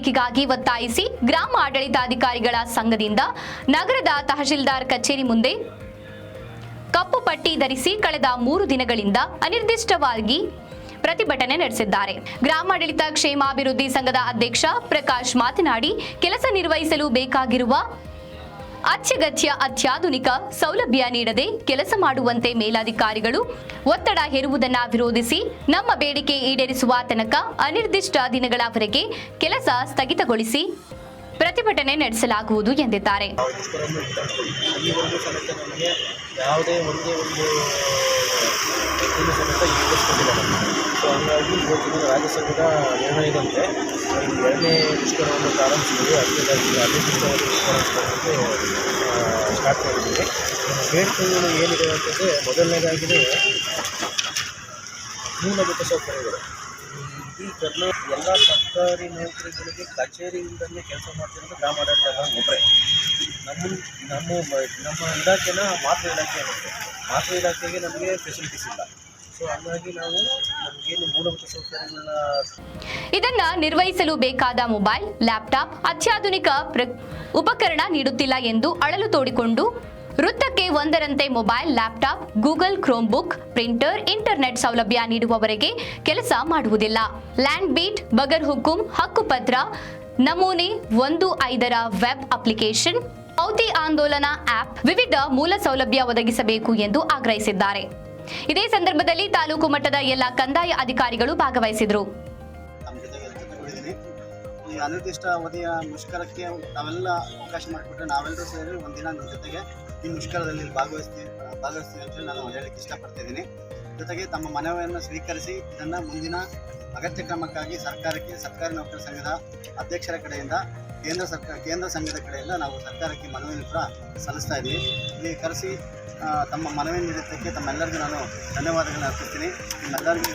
ಏರಿಕೆಗಾಗಿ ಒತ್ತಾಯಿಸಿ ಗ್ರಾಮ ಆಡಳಿತಾಧಿಕಾರಿಗಳ ಸಂಘದಿಂದ ನಗರದ ತಹಶೀಲ್ದಾರ್ ಕಚೇರಿ ಮುಂದೆ ಕಪ್ಪು ಪಟ್ಟಿ ಧರಿಸಿ ಕಳೆದ 3 ದಿನಗಳಿಂದ ಅನಿರ್ದಿಷ್ಟವಾಗಿ ಪ್ರತಿಭಟನೆ ನಡೆಸಿದ್ದಾರೆ. ಗ್ರಾಮಾಡಳಿತ ಕ್ಷೇಮಾಭಿವೃದ್ಧಿ ಸಂಘದ ಅಧ್ಯಕ್ಷ ಪ್ರಕಾಶ್ ಮಾತನಾಡಿ, ಕೆಲಸ ನಿರ್ವಹಿಸಲು ಬೇಕಾಗಿರುವ ಅತ್ಯಾಧುನಿಕ ಸೌಲಭ್ಯ ನೀಡದೆ ಕೆಲಸ ಮಾಡುವಂತೆ ಮೇಲಾಧಿಕಾರಿಗಳು ಒತ್ತಡ ಹೇರುವುದನ್ನು ವಿರೋಧಿಸಿ ನಮ್ಮ ಬೇಡಿಕೆ ಈಡೇರಿಸುವ ತನಕ ಅನಿರ್ದಿಷ್ಟ ದಿನಗಳವರೆಗೆ ಕೆಲಸ ಸ್ಥಗಿತಗೊಳಿಸಿ ಪ್ರತಿಭಟನೆ ನಡೆಸಲಾಗುವುದು ಎಂದಿದ್ದಾರೆ. ಯಾವುದೇ ಒಂದೇ ಸೊ ಹಂಗಾಗಿ ಇವತ್ತಿನ ರಾಜ್ಯ ಸಂಘದ ನಿರ್ಣಯದಂತೆ ಎರಡನೇ ಮುಷ್ಕರವನ್ನು ಪ್ರಾರಂಭಿಸಿದ್ದೀವಿ. ಅಧಿಕೃತವಾಗಿ ಮುಷ್ಕರ ಸ್ಟಾರ್ಟ್ ಮಾಡಿದ್ದೀವಿ. ಬೇಡಿಕೆಗಳು ಏನಿದೆ ಅಂತಂದರೆ, ಮೊದಲನೇದಾಗಿದೆ ಮೂಲಭೂತ ಸೌಕರ್ಯಗಳು. ಈ ಕರ್ನಾಟಕ ಎಲ್ಲ ಸರ್ಕಾರಿ ನೌಕರಿಗಳಿಗೆ ಕಚೇರಿಯಿಂದಲೇ ಕೆಲಸ ಮಾಡ್ತಿರೋದು ಗ್ರಾಮಾಡಳಿತ ಒಬ್ಬರೇ. ನಮ್ಮ ಇಲಾಖೆನ ಮಾತೃ ಇಲಾಖೆ ಅನ್ನುತ್ತೆ. ಮಾತೃ ಇಲಾಖೆಗೆ ನಮಗೆ ಫೆಸಿಲಿಟೀಸ್ ಇಲ್ಲ. ಸೊ ಹಾಗಾಗಿ ನಾವು ನಮಗೇನು ಮೂಲಭೂತ ಸೌಕರ್ಯಗಳನ್ನ ಇದನ್ನ ನಿರ್ವಹಿಸಲು ಬೇಕಾದ ಮೊಬೈಲ್, ಲ್ಯಾಪ್ಟಾಪ್, ಅತ್ಯಾಧುನಿಕ ಉಪಕರಣ ನೀಡುತ್ತಿಲ್ಲ ಎಂದು ಅಳಲು ತೋಡಿಕೊಂಡು ವೃತ್ತಕ್ಕೆ ಒಂದರಂತೆ mobile, laptop, Google Chrome book, printer, internet ಸೌಲಭ್ಯ ನೀಡುವವರೆಗೆ ಕೆಲಸ ಮಾಡುವುದಿಲ್ಲ. ಲ್ಯಾಂಡ್ ಬೀಟ್, ಬಗರ್ ಹುಕುಂ, ಹಕ್ಕುಪತ್ರ, ನಮೂನೆ 1-5ರ ವೆಬ್ ಅಪ್ಲಿಕೇಶನ್, ಪೌತಿ ಆಂದೋಲನ ಆಪ್, ವಿವಿಧ ಮೂಲ ಸೌಲಭ್ಯ ಒದಗಿಸಬೇಕು ಎಂದು ಆಗ್ರಹಿಸಿದ್ದಾರೆ. ಇದೇ ಸಂದರ್ಭದಲ್ಲಿ ತಾಲೂಕು ಮಟ್ಟದ ಎಲ್ಲ ಕಂದಾಯ ಅಧಿಕಾರಿಗಳು ಭಾಗವಹಿಸಿದರು. ಈ ಅನಿರ್ದಿಷ್ಟ ಅವಧಿಯ ಮುಷ್ಕರಕ್ಕೆ ನಾವೆಲ್ಲ ಅವಕಾಶ ಮಾಡಿಕೊಟ್ರೆ ನಾವೆಲ್ಲರೂ ಸೇರಿ ಒಂದಿನ ನಿಮ್ಮ ಜೊತೆಗೆ ಈ ಮುಷ್ಕರದಲ್ಲಿ ಭಾಗವಹಿಸ್ತೀವಿ ಅಂತ ನಾನು ಹೇಳಲಿಕ್ಕೆ ಇಷ್ಟಪಡ್ತಿದ್ದೀನಿ. ಜೊತೆಗೆ ತಮ್ಮ ಮನವಿಯನ್ನು ಸ್ವೀಕರಿಸಿ ಇದನ್ನು ಮುಂದಿನ ಅಗತ್ಯ ಕ್ರಮಕ್ಕಾಗಿ ಸರ್ಕಾರಿ ನೌಕರರ ಸಂಘದ ಅಧ್ಯಕ್ಷರ ಕಡೆಯಿಂದ ಕೇಂದ್ರ ಸಂಘದ ಕಡೆಯಿಂದ ನಾವು ಸರ್ಕಾರಕ್ಕೆ ಮನವಿಯನ್ನು ಕೂಡ ಸಲ್ಲಿಸ್ತಾ ಇದ್ದೀವಿ. ಇಲ್ಲಿ ಕರೆಸಿ ತಮ್ಮ ಮನವಿ ನೀಡಿದ್ದಕ್ಕೆ ತಮ್ಮೆಲ್ಲರಿಗೂ ನಾನು ಧನ್ಯವಾದಗಳನ್ನು ಅರ್ಪಿಸ್ತೀನಿ. ನಿಮ್ಮೆಲ್ಲರಿಗೂ